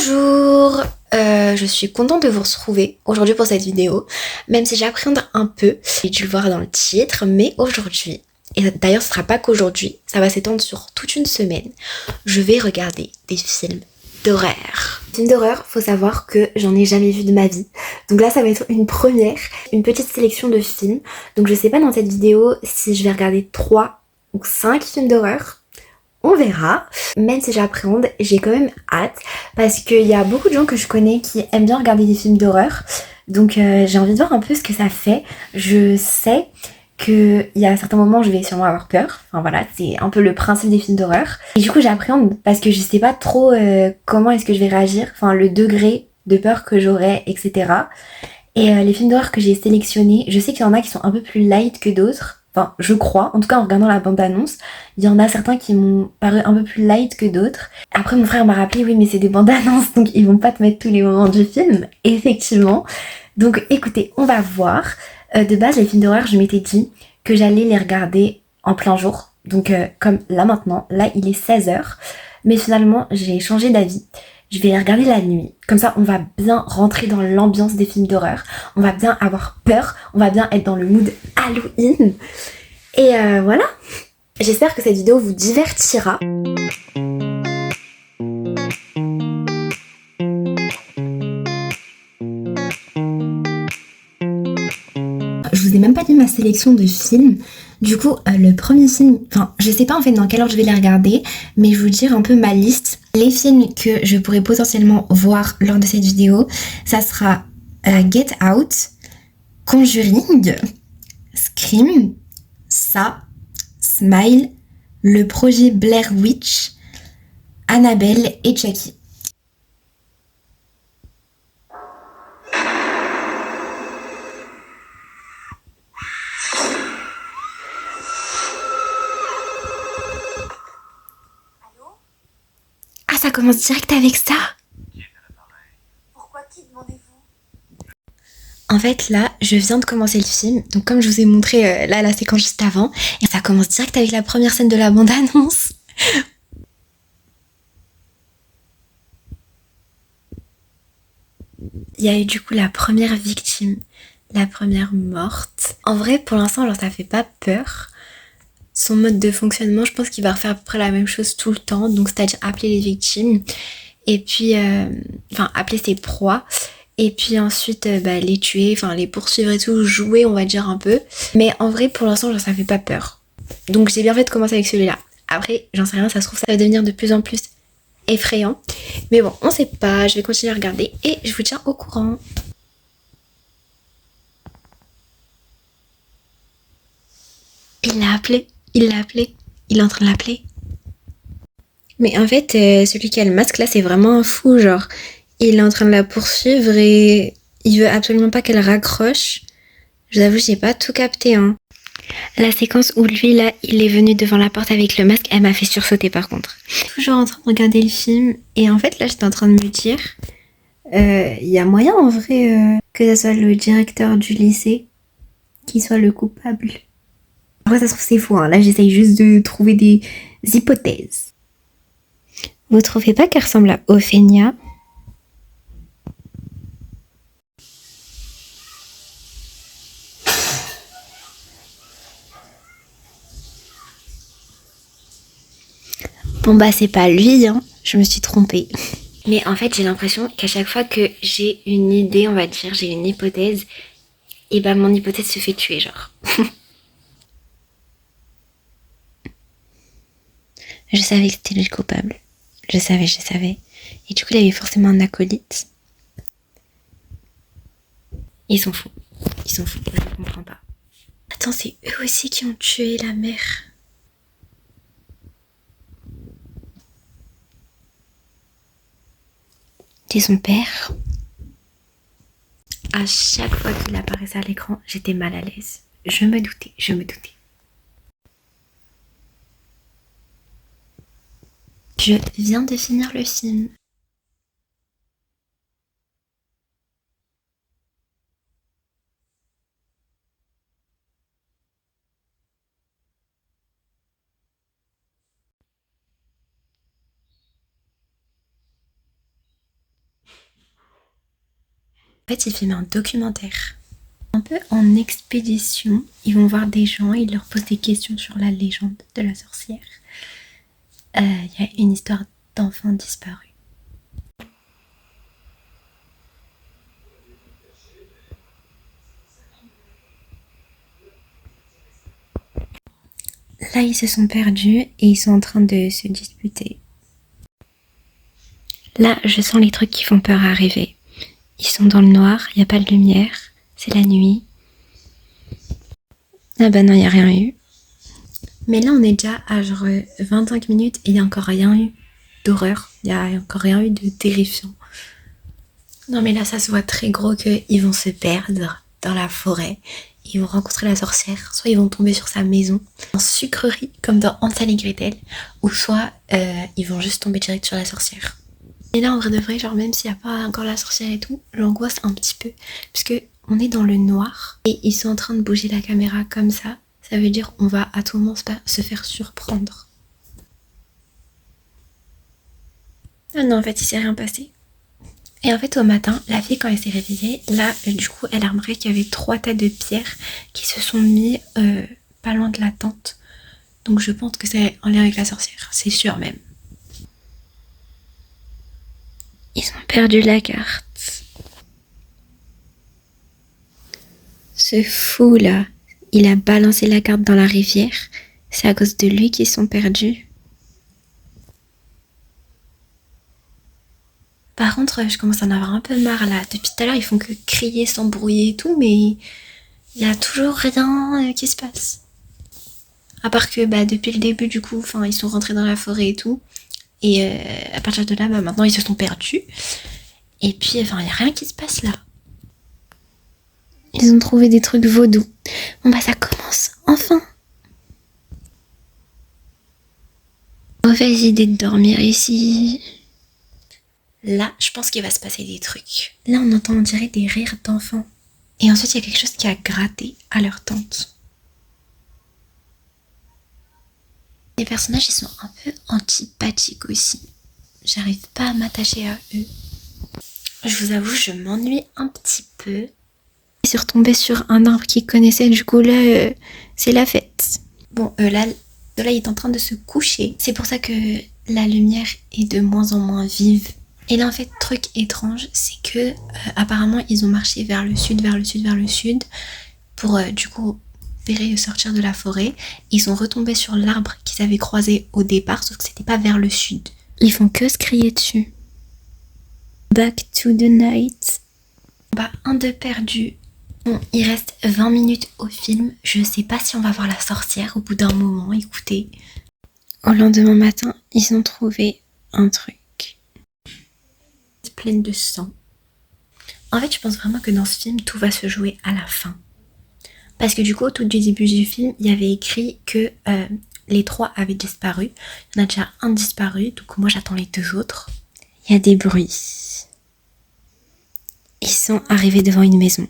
Bonjour, je suis contente de vous retrouver aujourd'hui pour cette vidéo, même si j'appréhende un peu, j'ai dû le voir dans le titre, mais aujourd'hui, et d'ailleurs ce sera pas qu'aujourd'hui, ça va s'étendre sur toute une semaine, je vais regarder des films d'horreur. Films d'horreur, faut savoir que j'en ai jamais vu de ma vie, donc là ça va être une première, une petite sélection de films, donc je sais pas dans cette vidéo si je vais regarder 3 ou 5 films d'horreur. On verra, même si j'appréhende, j'ai quand même hâte parce qu'il y a beaucoup de gens que je connais qui aiment bien regarder des films d'horreur. Donc j'ai envie de voir un peu ce que ça fait. Je sais qu'il y a certains moments où je vais sûrement avoir peur. Enfin voilà, c'est un peu le principe des films d'horreur. Et du coup j'appréhende parce que je sais pas trop comment est-ce que je vais réagir, enfin le degré de peur que j'aurai, etc. Et les films d'horreur que j'ai sélectionnés, je sais qu'il y en a qui sont un peu plus light que d'autres. Enfin, je crois, en tout cas en regardant la bande-annonce, il y en a certains qui m'ont paru un peu plus light que d'autres. Après, mon frère m'a rappelé, oui, mais c'est des bandes-annonces, donc ils vont pas te mettre tous les moments du film, effectivement. Donc écoutez, on va voir. De base, les films d'horreur, je m'étais dit que j'allais les regarder en plein jour. Donc comme là maintenant, là il est 16h. Mais finalement, j'ai changé d'avis. Je vais les regarder la nuit. Comme ça, on va bien rentrer dans l'ambiance des films d'horreur. On va bien avoir peur. On va bien être dans le mood Halloween. Et voilà. J'espère que cette vidéo vous divertira. Je vous ai même pas dit ma sélection de films. Du coup, le premier film, enfin, je sais pas en fait dans quelle ordre je vais les regarder, mais je vais vous dire un peu ma liste. Les films que je pourrais potentiellement voir lors de cette vidéo, ça sera Get Out, Conjuring, Scream, Ça, Smile, le projet Blair Witch, Annabelle et Chucky. Ah, ça commence direct avec ça. Pourquoi qui demandez-vous? En fait, là, je viens de commencer le film. Donc, comme je vous ai montré là la séquence juste avant, et ça commence direct avec la première scène de la bande-annonce. Il y a eu du coup la première victime, la première morte. En vrai, pour l'instant, genre, ça fait pas peur. Son mode de fonctionnement, je pense qu'il va refaire à peu près la même chose tout le temps. Donc, c'est-à-dire appeler les victimes. Et puis, enfin, appeler ses proies. Et puis ensuite, les tuer, enfin, les poursuivre et tout, jouer, on va dire un peu. Mais en vrai, pour l'instant, genre, ça fait pas peur. Donc, j'ai bien fait de commencer avec celui-là. Après, j'en sais rien, ça se trouve, ça va devenir de plus en plus effrayant. Mais bon, on sait pas, je vais continuer à regarder et je vous tiens au courant. Il l'a appelé, il l'a appelé, il est en train de l'appeler. Mais en fait, celui qui a le masque là, c'est vraiment un fou, genre. Il est en train de la poursuivre et il veut absolument pas qu'elle raccroche. Je vous avoue, j'ai pas tout capté, hein. La séquence où lui, là, il est venu devant la porte avec le masque, elle m'a fait sursauter par contre. Toujours en train de regarder le film et en fait, là, j'étais en train de me dire, y a moyen en vrai que ça soit le directeur du lycée qui soit le coupable. En vrai, ça se trouve, c'est faux, hein. Là, j'essaye juste de trouver des hypothèses. Vous trouvez pas qu'elle ressemble à Ophénia? Bon bah c'est pas lui, hein. Je me suis trompée. Mais en fait j'ai l'impression qu'à chaque fois que j'ai une idée, on va dire, j'ai une hypothèse, et bah mon hypothèse se fait tuer, genre. Je savais que c'était lui le coupable. Je savais. Et du coup il avait forcément un acolyte. Ils sont fous. Ils sont fous, je ne comprends pas. Attends, c'est eux aussi qui ont tué la mère. C'est son père. À chaque fois qu'il apparaissait à l'écran, j'étais mal à l'aise. Je me doutais. Je viens de finir le film. En fait, ils filment un documentaire. Un peu en expédition, ils vont voir des gens, ils leur posent des questions sur la légende de la sorcière. Il y a une histoire d'enfants disparus. Là, ils se sont perdus et ils sont en train de se disputer. Là, je sens les trucs qui font peur arriver. Ils sont dans le noir, il n'y a pas de lumière, c'est la nuit. Ah bah non, il n'y a rien eu. Mais là, on est déjà à genre 25 minutes et il n'y a encore rien eu d'horreur. Il n'y a encore rien eu de terrifiant. Non mais là, ça se voit très gros qu'ils vont se perdre dans la forêt. Ils vont rencontrer la sorcière. Soit ils vont tomber sur sa maison, en sucrerie, comme dans Hansel et Gretel. Ou soit ils vont juste tomber direct sur la sorcière. Et là, en vrai de vrai, genre même s'il n'y a pas encore la sorcière et tout, j'angoisse un petit peu. Puisque on est dans le noir et ils sont en train de bouger la caméra comme ça. Ça veut dire qu'on va à tout moment se faire surprendre. Ah non, en fait, il s'est rien passé. Et en fait, au matin, la fille, quand elle s'est réveillée, là, du coup, elle a remarqué qu'il y avait 3 tas de pierres qui se sont mis pas loin de la tente. Donc je pense que c'est en lien avec la sorcière, c'est sûr même. Ils ont perdu la carte. Ce fou là, il a balancé la carte dans la rivière. C'est à cause de lui qu'ils sont perdus. Par contre, je commence à en avoir un peu marre là. Depuis tout à l'heure, ils font que crier, s'embrouiller et tout, mais il y a toujours rien qui se passe. À part que depuis le début, du coup, ils sont rentrés dans la forêt et tout. Et à partir de là, maintenant, ils se sont perdus. Et puis, il n'y a rien qui se passe là. Ils ont trouvé des trucs vaudous. Bon ça commence, enfin. Mauvaise idée de dormir ici. Là, je pense qu'il va se passer des trucs. Là, on entend, on dirait, des rires d'enfants. Et ensuite, il y a quelque chose qui a gratté à leur tente. Les personnages, ils sont un peu antipathiques aussi. J'arrive pas à m'attacher à eux. Je vous avoue, je m'ennuie un petit peu. Je suis retombée sur un arbre qu'ils connaissaient, du coup là, c'est la fête. Bon, là, il est en train de se coucher. C'est pour ça que la lumière est de moins en moins vive. Et là, en fait, truc étrange, c'est que apparemment, ils ont marché vers le sud, pour du coup sortir de la forêt. Ils sont retombés sur l'arbre qu'ils avaient croisé au départ, sauf que c'était pas vers le sud. Ils font que se crier dessus. Back to the night. Un de perdu. Bon, il reste 20 minutes au film. Je sais pas si on va voir la sorcière au bout d'un moment, écoutez. Au lendemain matin, ils ont trouvé un truc. Pleine de sang. En fait, je pense vraiment que dans ce film, tout va se jouer à la fin. Parce que du coup, au tout du début du film, il y avait écrit que les 3 avaient disparu. Il y en a déjà un disparu, donc moi j'attends les 2 autres. Il y a des bruits. Ils sont arrivés devant une maison.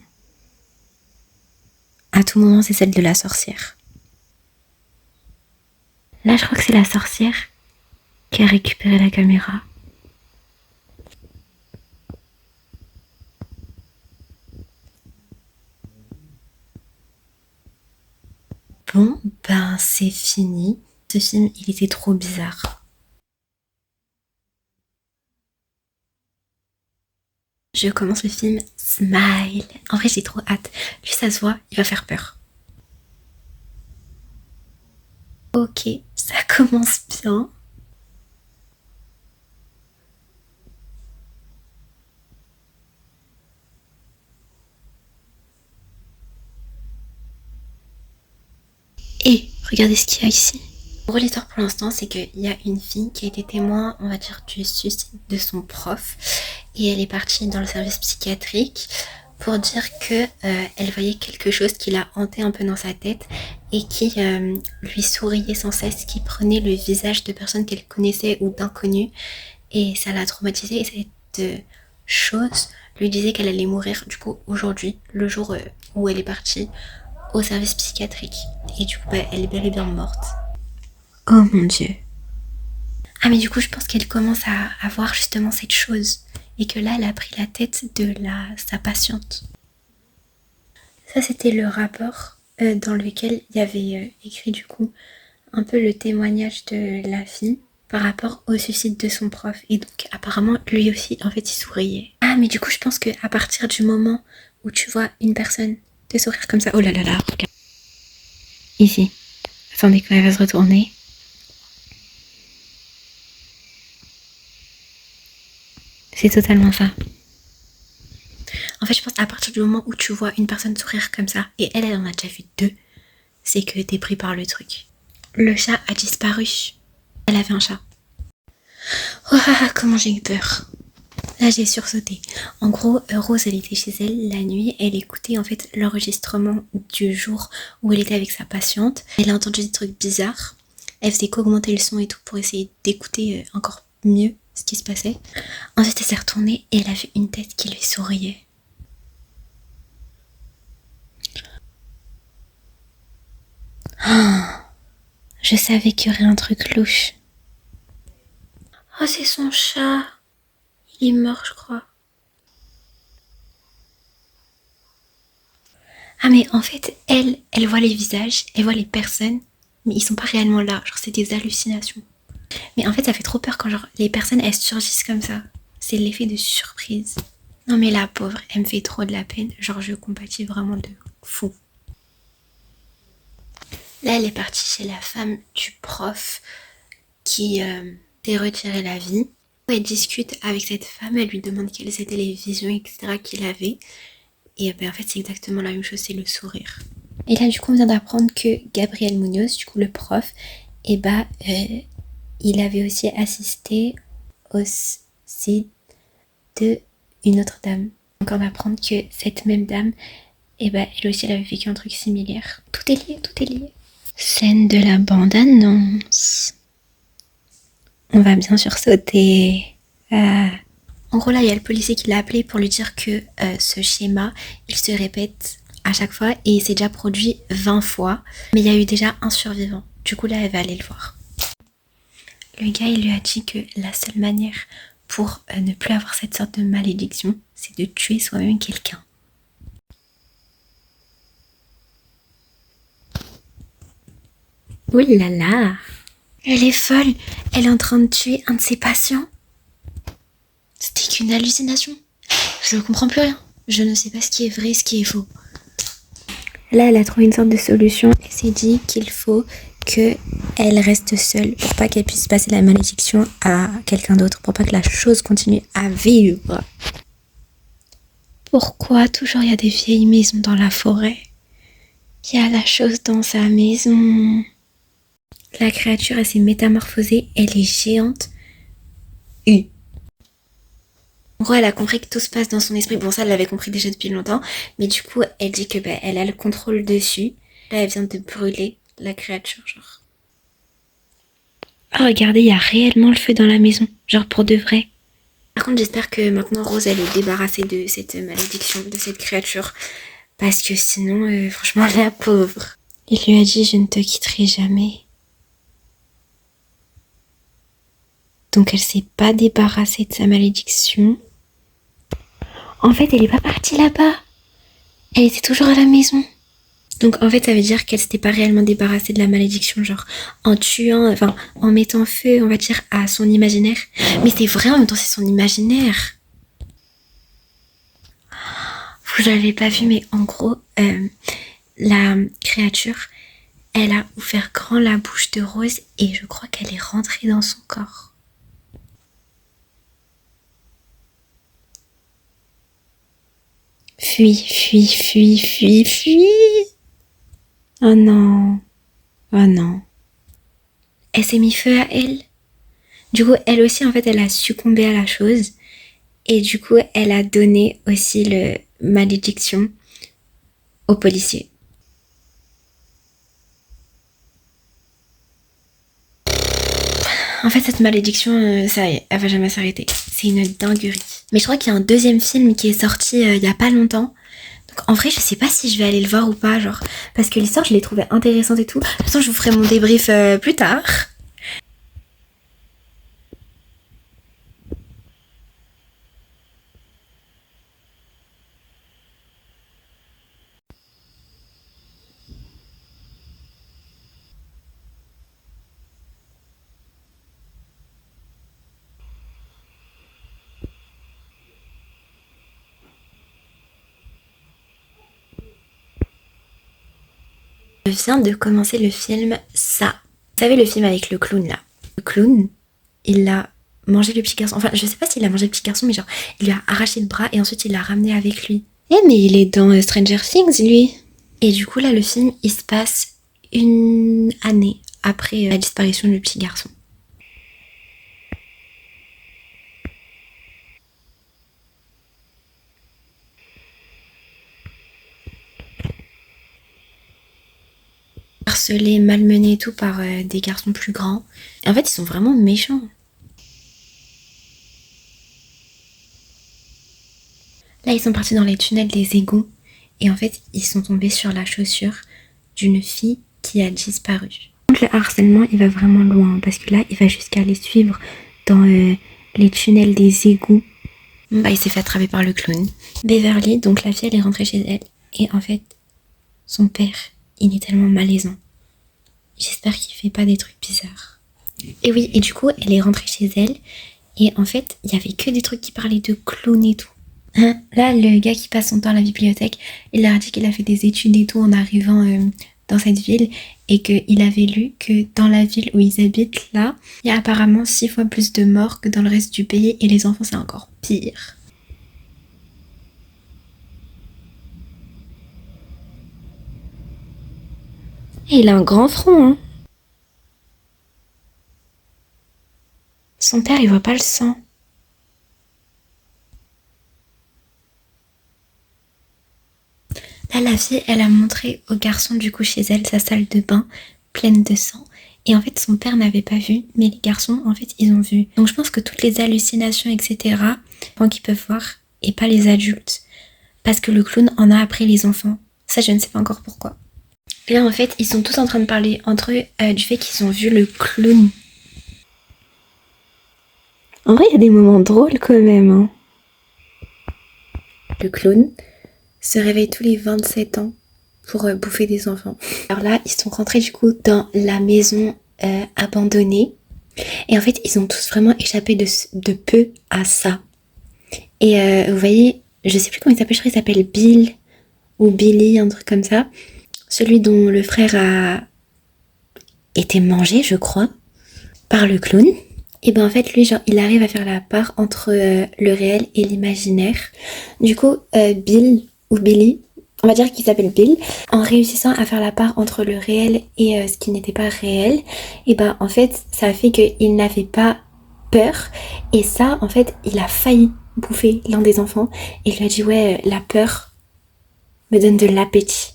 À tout moment, c'est celle de la sorcière. Là, je crois que c'est la sorcière qui a récupéré la caméra. Bon, c'est fini. Ce film, il était trop bizarre. Je commence le film Smile. En vrai, j'ai trop hâte. Lui, ça se voit, il va faire peur. Ok, ça commence bien. Et regardez ce qu'il y a ici. Le gros l'histoire pour l'instant, c'est qu'il y a une fille qui a été témoin, on va dire, du suicide de son prof. Et elle est partie dans le service psychiatrique pour dire que elle voyait quelque chose qui la hantait un peu dans sa tête et qui lui souriait sans cesse, qui prenait le visage de personnes qu'elle connaissait ou d'inconnus. Et ça l'a traumatisée et cette chose lui disait qu'elle allait mourir du coup aujourd'hui, le jour où elle est partie au service psychiatrique. Et du coup, elle est bel et bien morte. Oh mon dieu. Ah mais du coup, je pense qu'elle commence à voir justement cette chose. et que là, elle a pris la tête de sa patiente. Ça, c'était le rapport dans lequel il y avait écrit du coup un peu le témoignage de la fille par rapport au suicide de son prof. Et donc apparemment lui aussi en fait il souriait. Ah mais du coup je pense que à partir du moment où tu vois une personne te sourire comme ça, oh là là là, regarde. Ici. Attendez quand elle va se retourner. C'est totalement ça. En fait je pense à partir du moment où tu vois une personne sourire comme ça, et elle en a déjà vu 2, c'est que t'es pris par le truc. Le chat a disparu. Elle avait un chat. Oh, comment j'ai eu peur. Là, j'ai sursauté. En gros, Rose, elle était chez elle la nuit. Elle écoutait en fait l'enregistrement du jour où elle était avec sa patiente. Elle a entendu des trucs bizarres. Elle faisait qu'augmenter le son et tout pour essayer d'écouter encore mieux ce qui se passait. Ensuite, elle s'est retournée et elle a vu une tête qui lui souriait. Oh, je savais qu'il y aurait un truc louche. Oh, c'est son chat. Il est mort, je crois. Ah mais en fait, elle voit les visages, elle voit les personnes, mais ils sont pas réellement là. Genre c'est des hallucinations. Mais en fait, ça fait trop peur quand genre les personnes elles surgissent comme ça. C'est l'effet de surprise. Non mais la pauvre, elle me fait trop de la peine. Genre je compatis vraiment de fou. Là, elle est partie chez la femme du prof qui s'est retiré la vie. Elle discute avec cette femme, elle lui demande quelles étaient les visions, etc. qu'il avait. Et ben, en fait, c'est exactement la même chose, c'est le sourire. Et là, du coup, on vient d'apprendre que Gabriel Munoz, du coup, le prof, et bah, il avait aussi assisté au suicide de une autre dame. Donc, on va apprendre que cette même dame, et bah, elle aussi, elle avait vécu un truc similaire. Tout est lié, tout est lié. Scène de la bande-annonce. On va bien sûr sauter. Ah. En gros, là, il y a le policier qui l'a appelé pour lui dire que ce schéma, il se répète à chaque fois et il s'est déjà produit 20 fois. Mais il y a eu déjà un survivant. Du coup, là, elle va aller le voir. Le gars, il lui a dit que la seule manière pour ne plus avoir cette sorte de malédiction, c'est de tuer soi-même quelqu'un. Oh là là! Elle est folle! Elle est en train de tuer un de ses patients. C'était qu'une hallucination. Je ne comprends plus rien. Je ne sais pas ce qui est vrai, ce qui est faux. Là, elle a trouvé une sorte de solution et s'est dit qu'il faut qu'elle reste seule pour pas qu'elle puisse passer la malédiction à quelqu'un d'autre, pour pas que la chose continue à vivre. Pourquoi toujours il y a des vieilles maisons dans la forêt? Il y a la chose dans sa maison. La créature, elle s'est métamorphosée, elle est géante. En gros, elle a compris que tout se passe dans son esprit. Bon, ça, elle l'avait compris déjà depuis longtemps. Mais du coup, elle dit que elle a le contrôle dessus. Là, elle vient de brûler la créature, genre. Oh, regardez, il y a réellement le feu dans la maison. Genre pour de vrai. Par contre, j'espère que maintenant, Rose, elle est débarrassée de cette malédiction, de cette créature. Parce que sinon, franchement, la pauvre. Il lui a dit, je ne te quitterai jamais. Donc, elle s'est pas débarrassée de sa malédiction. En fait, elle est pas partie là-bas. Elle était toujours à la maison. Donc en fait, ça veut dire qu'elle s'était pas réellement débarrassée de la malédiction, genre en tuant, enfin en mettant feu, on va dire, à son imaginaire. Mais c'est vrai, en même temps, c'est son imaginaire. Vous l'avez pas vu, mais en gros, la créature, elle a ouvert grand la bouche de Rose et je crois qu'elle est rentrée dans son corps. Fuis, fuis, fuis, fuis, fuis. Oh non. Oh non. Elle s'est mis feu à elle. Du coup, elle aussi, en fait, elle a succombé à la chose. Et du coup, elle a donné aussi le malédiction au policier. En fait, cette malédiction, ça y est, elle va jamais s'arrêter. C'est une dinguerie. Mais je crois qu'il y a un deuxième film qui est sorti il y a pas longtemps. Donc en vrai, je sais pas si je vais aller le voir ou pas, genre. Parce que l'histoire, je l'ai trouvée intéressante et tout. De toute façon, je vous ferai mon débrief plus tard. Je viens de commencer le film Ça. Vous savez le film avec le clown là. Le clown, il a mangé le petit garçon. Enfin, je sais pas s'il a mangé le petit garçon, mais genre, il lui a arraché le bras et ensuite il l'a ramené avec lui. Eh, mais il est dans Stranger Things, lui. Et du coup, là, le film, il se passe une année après la disparition du petit garçon. Harcelés, malmenés et tout par des garçons plus grands. Et en fait, ils sont vraiment méchants. Là, ils sont partis dans les tunnels des égouts. Et en fait, ils sont tombés sur la chaussure d'une fille qui a disparu. Donc, le harcèlement, il va vraiment loin. Parce que là, il va jusqu'à les suivre dans les tunnels des égouts. Bah, il s'est fait attraper par le clown. Beverly, donc la fille, elle est rentrée chez elle. Et en fait, son père, il est tellement malaisant. J'espère qu'il fait pas des trucs bizarres. Et oui, et du coup, elle est rentrée chez elle. Et en fait, il y avait que des trucs qui parlaient de clown et tout. Hein, là, le gars qui passe son temps à la bibliothèque, il leur a dit qu'il a fait des études et tout en arrivant dans cette ville. Et qu'il avait lu que dans la ville où ils habitent, là, il y a apparemment 6 fois plus de morts que dans le reste du pays. Et les enfants, c'est encore pire. Et il a un grand front, hein. Son père, il voit pas le sang. Là, la fille, elle a montré au garçon du coup chez elle sa salle de bain pleine de sang. Et en fait, son père n'avait pas vu, mais les garçons, en fait, ils ont vu. Donc je pense que toutes les hallucinations, etc., qu'ils peuvent voir, et pas les adultes. Parce que le clown en a après les enfants. Ça, je ne sais pas encore pourquoi. Et là, en fait, ils sont tous en train de parler entre eux du fait qu'ils ont vu le clown. En vrai, il y a des moments drôles quand même. Hein. Le clown se réveille tous les 27 ans pour bouffer des enfants. Alors là, ils sont rentrés du coup dans la maison abandonnée. Et en fait, ils ont tous vraiment échappé de peu à ça. Et vous voyez, je sais plus comment il s'appelle, je crois qu'il s'appelle Bill ou Billy, un truc comme ça. Celui dont le frère a été mangé, je crois, par le clown. Et ben en fait, lui, genre, il arrive à faire la part entre le réel et l'imaginaire. Du coup, Bill ou Billy, on va dire qu'il s'appelle Bill, en réussissant à faire la part entre le réel et ce qui n'était pas réel, et ben en fait, ça a fait qu'il n'avait pas peur. Et ça, en fait, il a failli bouffer l'un des enfants. Et il lui a dit, ouais, la peur me donne de l'appétit.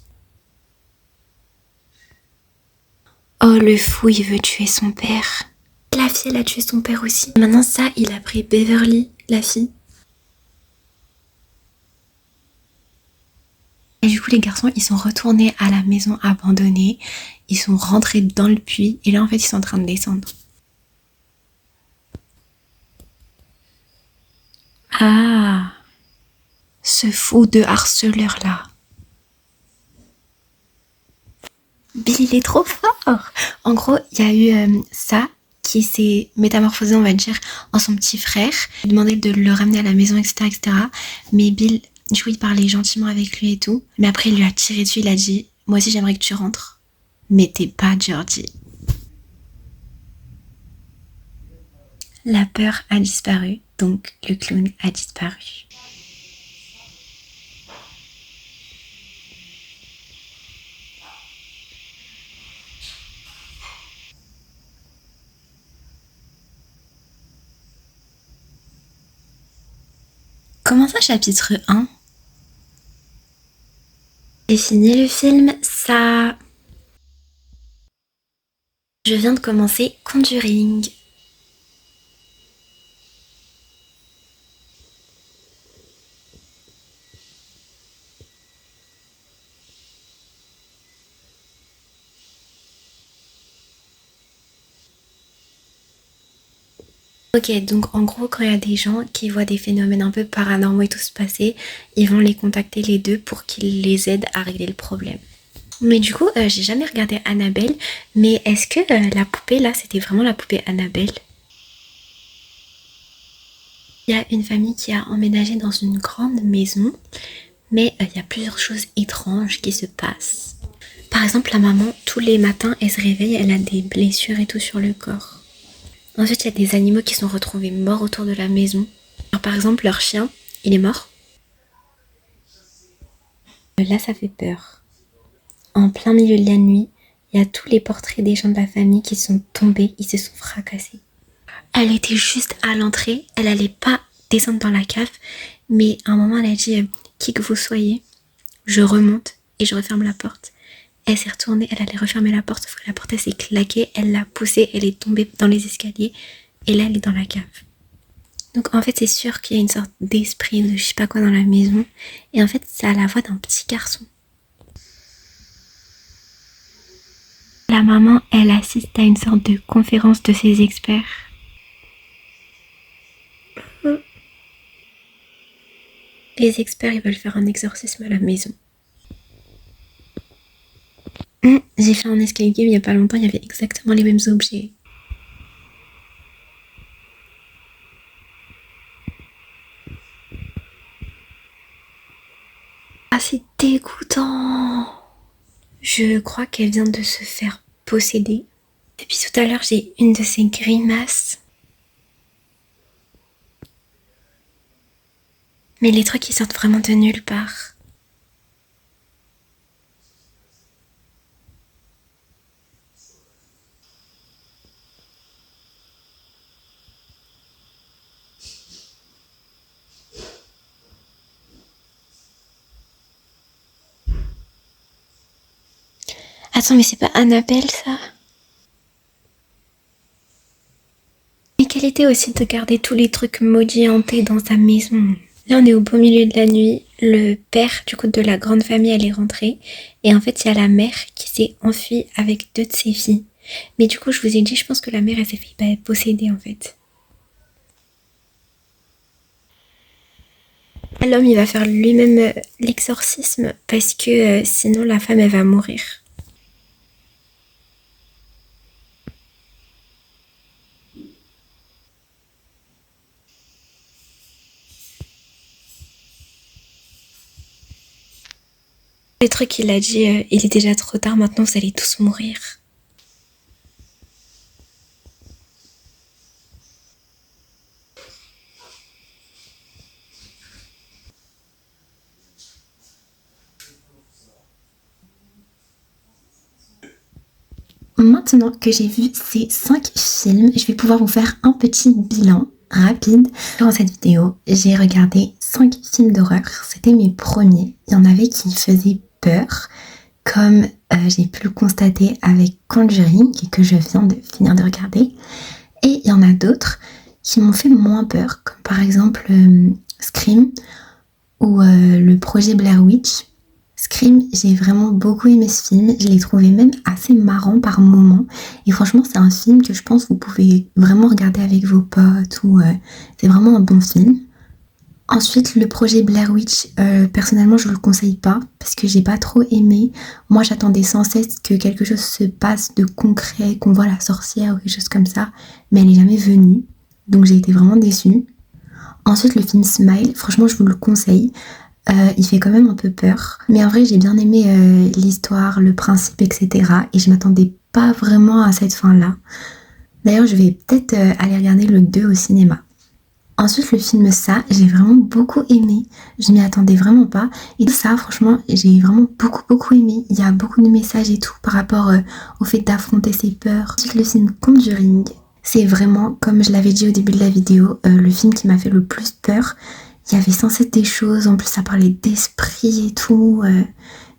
Oh, le fou, il veut tuer son père. La fille, elle a tué son père aussi. Maintenant, ça, il a pris Beverly, la fille. Et du coup, les garçons, ils sont retournés à la maison abandonnée. Ils sont rentrés dans le puits. Et là, en fait, ils sont en train de descendre. Ah, ce fou de harceleur-là. Bill, il est trop fort. En gros, il y a eu ça qui s'est métamorphosé, on va dire, en son petit frère. Il demandait de le ramener à la maison, etc., etc. Mais Bill, du coup, il parlait gentiment avec lui et tout. Mais après, il lui a tiré dessus, il a dit, moi aussi, j'aimerais que tu rentres. Mais t'es pas Georgie. La peur a disparu, donc le clown a disparu. Comment ça, chapitre 1? J'ai fini le film, ça... Je viens de commencer Conjuring. Ok, donc en gros, quand il y a des gens qui voient des phénomènes un peu paranormaux et tout se passer, ils vont les contacter les deux pour qu'ils les aident à régler le problème. Mais du coup, j'ai jamais regardé Annabelle, mais est-ce que la poupée là, c'était vraiment la poupée Annabelle? Il y a une famille qui a emménagé dans une grande maison, mais il y a plusieurs choses étranges qui se passent. Par exemple, la maman, tous les matins, elle se réveille, elle a des blessures et tout sur le corps. Ensuite, il y a des animaux qui sont retrouvés morts autour de la maison. Alors, par exemple, leur chien, il est mort. Là, ça fait peur. En plein milieu de la nuit, il y a tous les portraits des gens de la famille qui sont tombés, ils se sont fracassés. Elle était juste à l'entrée, elle allait pas descendre dans la cave, mais à un moment, elle a dit qui que vous soyez, je remonte et je referme la porte. Elle s'est retournée, elle allait refermer la porte, sauf que la porte elle s'est claquée, elle l'a poussée, elle est tombée dans les escaliers et là elle est dans la cave. Donc en fait c'est sûr qu'il y a une sorte d'esprit de je sais pas quoi dans la maison et en fait c'est à la voix d'un petit garçon. La maman elle assiste à une sorte de conférence de ses experts. Les experts ils veulent faire un exorcisme à la maison. J'ai fait un escape game il y a pas longtemps, il y avait exactement les mêmes objets. Ah, c'est dégoûtant. Je crois qu'elle vient de se faire posséder. Depuis tout à l'heure, j'ai une de ces grimaces. Mais les trucs, ils sortent vraiment de nulle part. Attends, mais c'est pas Annabelle, ça? Et quelle était aussi de garder tous les trucs maudits hantés dans sa maison? Là, on est au beau milieu de la nuit. Le père, du coup, de la grande famille, elle est rentrée. Et en fait, il y a la mère qui s'est enfuie avec 2 de ses filles. Mais du coup, je vous ai dit, je pense que la mère, elle s'est fait posséder, en fait. L'homme, il va faire lui-même l'exorcisme parce que sinon, la femme, elle va mourir. Le truc, il a dit, il est déjà trop tard, maintenant vous allez tous mourir. Maintenant que j'ai vu ces 5 films, je vais pouvoir vous faire un petit bilan rapide. Dans cette vidéo, j'ai regardé 5 films d'horreur. C'était mes premiers. Il y en avait qui faisaient peur, comme j'ai pu le constater avec Conjuring, que je viens de finir de regarder. Et il y en a d'autres qui m'ont fait moins peur, comme par exemple Scream ou le projet Blair Witch. Scream, j'ai vraiment beaucoup aimé ce film, je l'ai trouvé même assez marrant par moments et franchement c'est un film que je pense vous pouvez vraiment regarder avec vos potes ou c'est vraiment un bon film. Ensuite le projet Blair Witch, personnellement je vous le conseille pas parce que j'ai pas trop aimé. Moi j'attendais sans cesse que quelque chose se passe de concret, qu'on voit la sorcière ou quelque chose comme ça, mais elle est jamais venue, donc j'ai été vraiment déçue. Ensuite le film Smile, franchement je vous le conseille. Il fait quand même un peu peur. Mais en vrai, j'ai bien aimé l'histoire, le principe, etc. Et je m'attendais pas vraiment à cette fin-là. D'ailleurs, je vais peut-être aller regarder le 2 au cinéma. Ensuite, le film Ça, j'ai vraiment beaucoup aimé. Je m'y attendais vraiment pas. Et ça, franchement, j'ai vraiment beaucoup aimé. Il y a beaucoup de messages et tout par rapport au fait d'affronter ses peurs. Ensuite, le film Conjuring, c'est vraiment, comme je l'avais dit au début de la vidéo, le film qui m'a fait le plus peur. Il y avait sans cesse des choses, en plus ça parlait d'esprit et tout,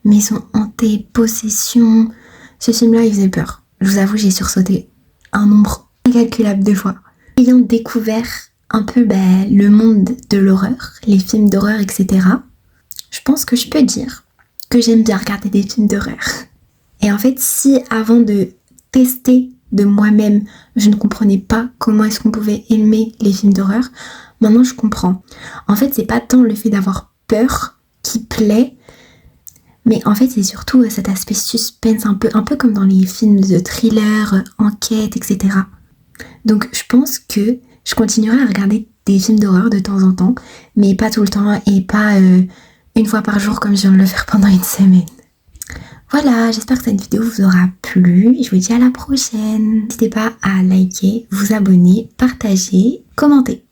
maison hantée, possession. Ce film-là, il faisait peur. Je vous avoue, j'ai sursauté un nombre incalculable de fois. Ayant découvert un peu le monde de l'horreur, les films d'horreur, etc., je pense que je peux dire que j'aime bien regarder des films d'horreur. Et en fait, si avant de tester de moi-même, je ne comprenais pas comment est-ce qu'on pouvait aimer les films d'horreur, maintenant je comprends. En fait, c'est pas tant le fait d'avoir peur qui plaît, mais en fait c'est surtout cet aspect suspense, un peu comme dans les films de thriller, enquête, etc. Donc je pense que je continuerai à regarder des films d'horreur de temps en temps, mais pas tout le temps et pas une fois par jour comme je viens de le faire pendant une semaine. Voilà, j'espère que cette vidéo vous aura plu. Je vous dis à la prochaine. N'hésitez pas à liker, vous abonner, partager, commenter.